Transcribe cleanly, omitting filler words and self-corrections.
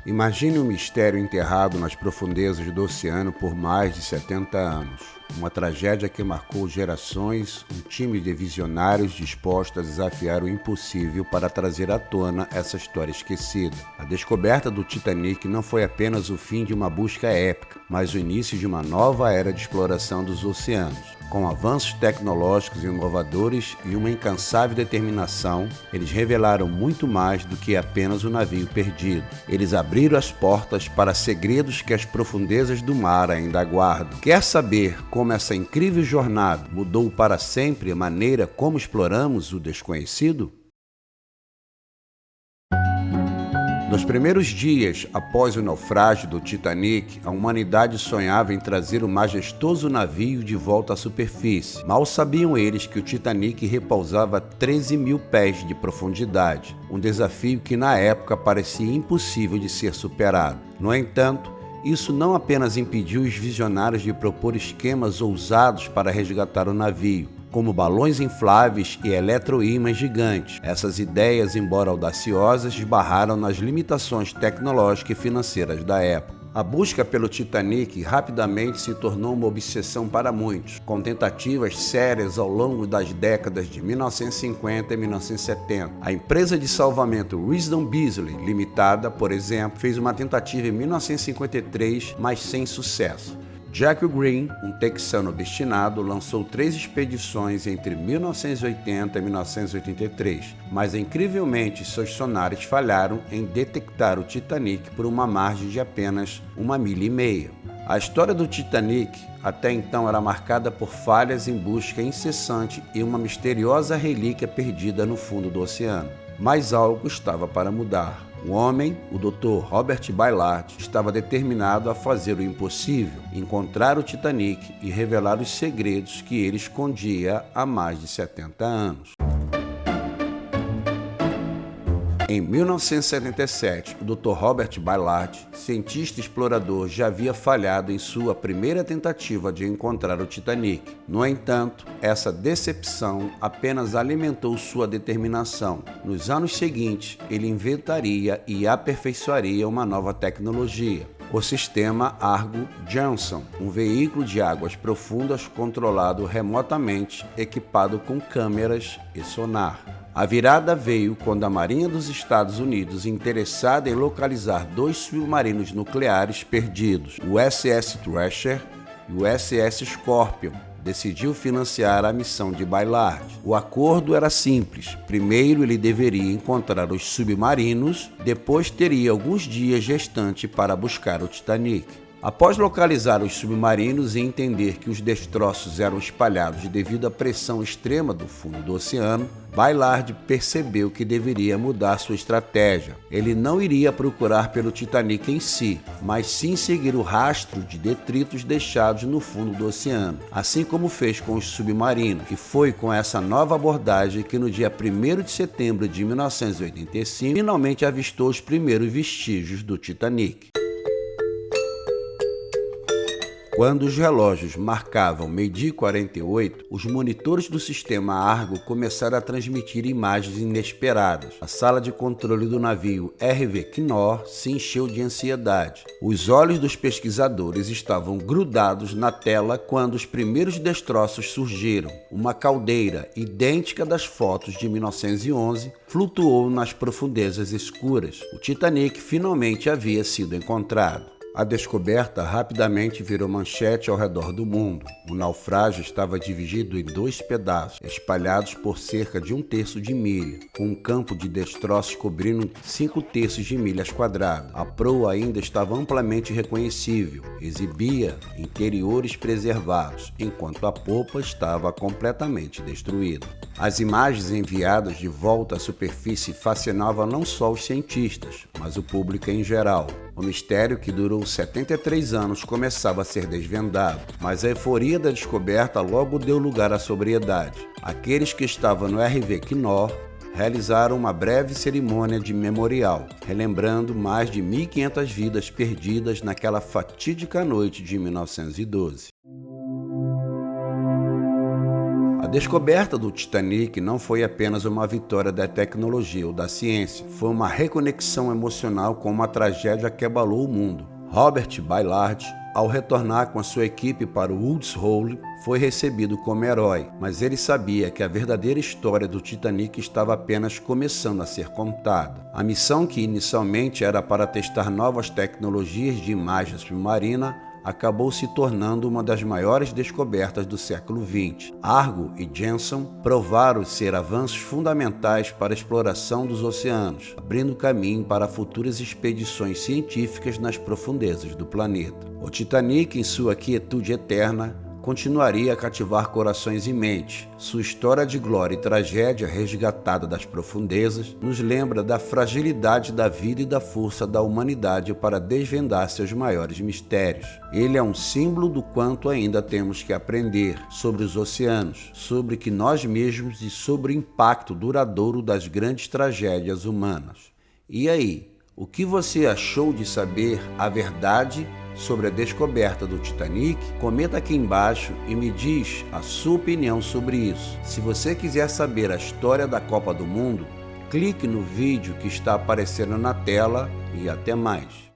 Imagine um mistério enterrado nas profundezas do oceano por mais de 70 anos. Uma tragédia que marcou gerações, um time de visionários dispostos a desafiar o impossível para trazer à tona essa história esquecida. A descoberta do Titanic não foi apenas o fim de uma busca épica, mas o início de uma nova era de exploração dos oceanos. Com avanços tecnológicos inovadores e uma incansável determinação, eles revelaram muito mais do que apenas um navio perdido. Eles abriram as portas para segredos que as profundezas do mar ainda aguardam. Quer saber como essa incrível jornada mudou para sempre a maneira como exploramos o desconhecido? Nos primeiros dias após o naufrágio do Titanic, a humanidade sonhava em trazer o majestoso navio de volta à superfície. Mal sabiam eles que o Titanic repousava a 13 mil pés de profundidade, um desafio que na época parecia impossível de ser superado. No entanto, isso não apenas impediu os visionários de propor esquemas ousados para resgatar o navio, como balões infláveis e eletroímãs gigantes. Essas ideias, embora audaciosas, esbarraram nas limitações tecnológicas e financeiras da época. A busca pelo Titanic rapidamente se tornou uma obsessão para muitos, com tentativas sérias ao longo das décadas de 1950 e 1970. A empresa de salvamento Wisdom Beasley Limitada, por exemplo, fez uma tentativa em 1953, mas sem sucesso. Jack Green, um texano obstinado, lançou 3 expedições entre 1980 e 1983, mas incrivelmente seus sonares falharam em detectar o Titanic por uma margem de apenas 1,5 milha. A história do Titanic até então era marcada por falhas em busca incessante e uma misteriosa relíquia perdida no fundo do oceano. Mas algo estava para mudar. O homem, o Dr. Robert Ballard, estava determinado a fazer o impossível, encontrar o Titanic e revelar os segredos que ele escondia há mais de 70 anos. Em 1977, o Dr. Robert Ballard, cientista explorador, já havia falhado em sua primeira tentativa de encontrar o Titanic. No entanto, essa decepção apenas alimentou sua determinação. Nos anos seguintes, ele inventaria e aperfeiçoaria uma nova tecnologia: o sistema Argo-Johnson, um veículo de águas profundas controlado remotamente, equipado com câmeras e sonar. A virada veio quando a Marinha dos Estados Unidos, interessada em localizar 2 submarinos nucleares perdidos, o USS Thrasher e o USS Scorpion, decidiu financiar a missão de Ballard. O acordo era simples. Primeiro ele deveria encontrar os submarinos, depois teria alguns dias restantes para buscar o Titanic. Após localizar os submarinos e entender que os destroços eram espalhados devido à pressão extrema do fundo do oceano, Ballard percebeu que deveria mudar sua estratégia. Ele não iria procurar pelo Titanic em si, mas sim seguir o rastro de detritos deixados no fundo do oceano, assim como fez com os submarinos. E foi com essa nova abordagem que no dia 1º de setembro de 1985, finalmente avistou os primeiros vestígios do Titanic. Quando os relógios marcavam 12h48, os monitores do sistema Argo começaram a transmitir imagens inesperadas. A sala de controle do navio RV Knorr se encheu de ansiedade. Os olhos dos pesquisadores estavam grudados na tela quando os primeiros destroços surgiram. Uma caldeira, idêntica das fotos de 1911, flutuou nas profundezas escuras. O Titanic finalmente havia sido encontrado. A descoberta rapidamente virou manchete ao redor do mundo. O naufrágio estava dividido em 2 pedaços, espalhados por cerca de 1/3 de milha, com um campo de destroços cobrindo 5/3 de milhas quadradas. A proa ainda estava amplamente reconhecível, exibia interiores preservados, enquanto a popa estava completamente destruída. As imagens enviadas de volta à superfície fascinavam não só os cientistas, mas o público em geral. O mistério, que durou 73 anos, começava a ser desvendado, mas a euforia da descoberta logo deu lugar à sobriedade. Aqueles que estavam no RV Knorr realizaram uma breve cerimônia de memorial, relembrando mais de 1.500 vidas perdidas naquela fatídica noite de 1912. A descoberta do Titanic não foi apenas uma vitória da tecnologia ou da ciência, foi uma reconexão emocional com uma tragédia que abalou o mundo. Robert Ballard, ao retornar com a sua equipe para o Woods Hole, foi recebido como herói, mas ele sabia que a verdadeira história do Titanic estava apenas começando a ser contada. A missão, que inicialmente era para testar novas tecnologias de imagem submarina, acabou se tornando uma das maiores descobertas do século XX. Argo e Jensen provaram ser avanços fundamentais para a exploração dos oceanos, abrindo caminho para futuras expedições científicas nas profundezas do planeta. O Titanic, em sua quietude eterna, continuaria a cativar corações e mentes. Sua história de glória e tragédia resgatada das profundezas nos lembra da fragilidade da vida e da força da humanidade para desvendar seus maiores mistérios. Ele é um símbolo do quanto ainda temos que aprender sobre os oceanos, sobre que nós mesmos e sobre o impacto duradouro das grandes tragédias humanas. E aí, o que você achou de saber a verdade sobre a descoberta do Titanic? Comenta aqui embaixo e me diz a sua opinião sobre isso. Se você quiser saber a história da Copa do Mundo, clique no vídeo que está aparecendo na tela e até mais.